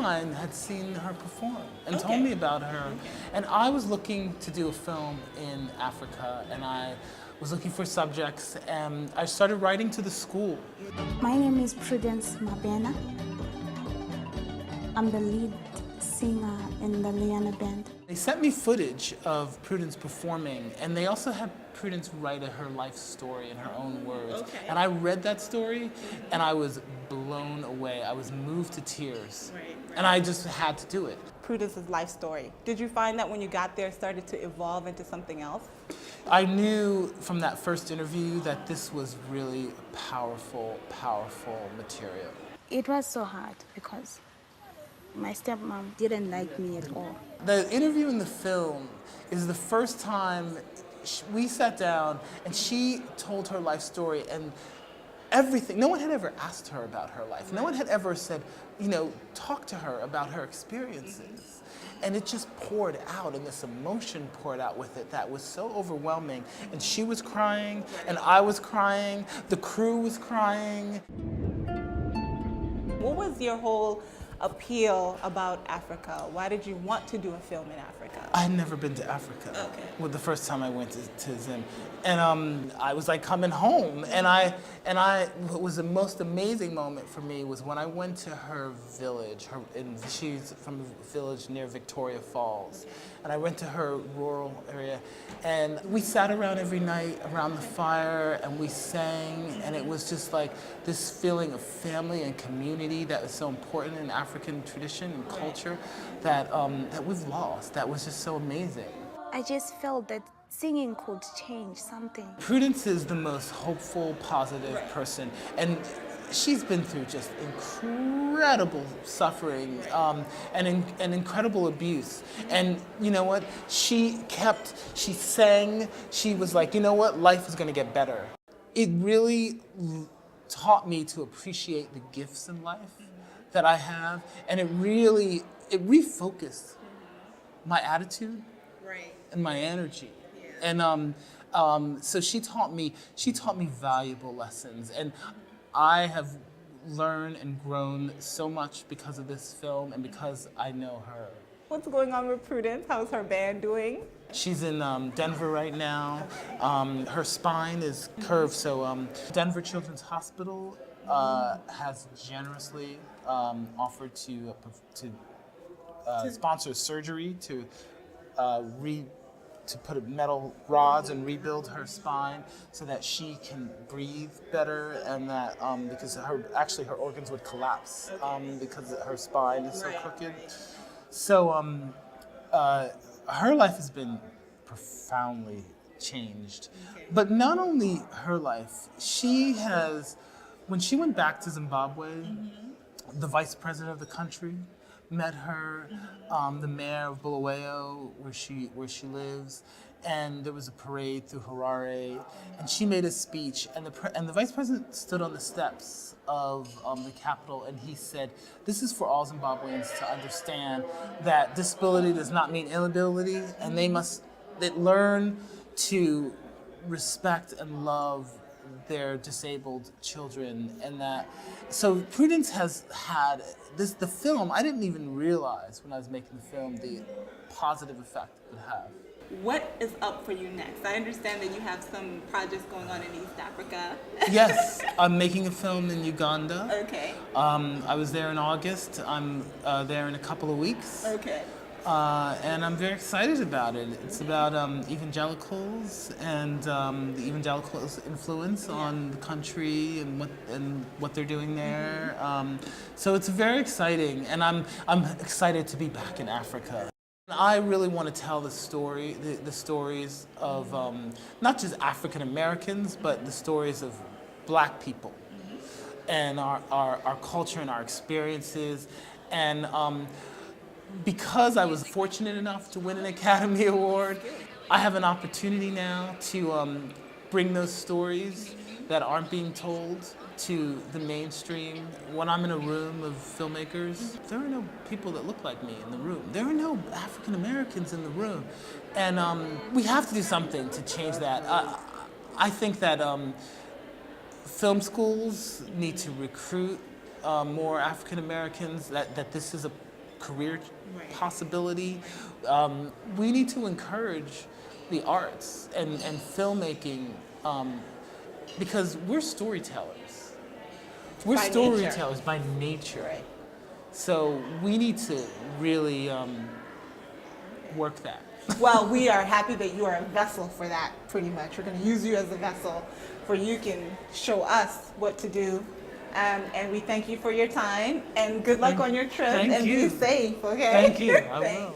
mine had seen her perform and told Okay. me about her. And I was looking to do a film in Africa, and I was looking for subjects, and I started writing to the school. My name is Prudence Mabena. I'm the lead singer in the Liana band. They sent me footage of Prudence performing, and they also had Prudence write her life story in her own words. Okay. And I read that story, and I was blown away. I was moved to tears. Right. And I just had to do it. Prudence's life story. Did you find that when you got there, it started to evolve into something else? I knew from that first interview that this was really powerful, powerful material. It was so hard because my stepmom didn't like me at all. The interview in the film is the first time we sat down and she told her life story, and everything. No one had ever asked her about her life. No one had ever said, talk to her about her experiences. And it just poured out, and this emotion poured out with it that was so overwhelming. And she was crying, and I was crying, the crew was crying. What was your whole appeal about Africa? Why did you want to do a film in Africa? I had never been to Africa. Okay. Well, the first time I went to Zim, and I was like coming home, and what was the most amazing moment for me was when I went to her village. She's from a village near Victoria Falls, and I went to her rural area, and we sat around every night around the fire, and we sang, and it was just like this feeling of family and community that is so important in African tradition and culture that we've lost. That was just so amazing. I just felt that singing could change something. Prudence is the most hopeful, positive person, and she's been through just incredible suffering and incredible abuse. And you know what? She sang, she was like, you know what? Life is gonna get better. It really taught me to appreciate the gifts in life that I have, and it refocused my attitude and my energy. And so she taught me valuable lessons, and I have learned and grown so much because of this film and because I know her. What's going on with Prudence? How's her band doing? She's in Denver right now. Her spine is curved, so Denver Children's Hospital has generously offered to sponsor surgery to put metal rods and rebuild her spine so that she can breathe better, and that because her organs would collapse because her spine is so crooked. So her life has been profoundly changed. But not only her life, when she went back to Zimbabwe, the vice president of the country met her, the mayor of Bulawayo, where she lives, and there was a parade through Harare, and she made a speech, and the vice president stood on the steps of the Capitol, and he said, "This is for all Zimbabweans to understand that disability does not mean inability, and they learn to respect and love their disabled children." And that, so Prudence has had the film, I didn't even realize when I was making the film the positive effect it would have. What is up for you next? I understand that you have some projects going on in East Africa. Yes, I'm making a film in Uganda. Okay. I was there in August. I'm there in a couple of weeks. Okay. And I'm very excited about it. It's about evangelicals and the evangelicals' influence on the country and what they're doing there. So it's very exciting, and I'm excited to be back in Africa. I really want to tell the stories of not just African Americans, but the stories of Black people and our culture and our experiences. And because I was fortunate enough to win an Academy Award, I have an opportunity now to bring those stories that aren't being told to the mainstream. When I'm in a room of filmmakers, there are no people that look like me in the room. There are no African Americans in the room. And we have to do something to change that. I think that film schools need to recruit more African Americans, that this is a career Right. possibility. We need to encourage the arts and filmmaking because we're storytellers. We're By nature. storytellers by nature. Right. So we need to really work that. Well, we are happy that you are a vessel for that, pretty much. We're going to use you as a vessel where you can show us what to do. And we thank you for your time, and good luck on your trip, Thank and you. be safe, okay? Thank you. I Thanks. will.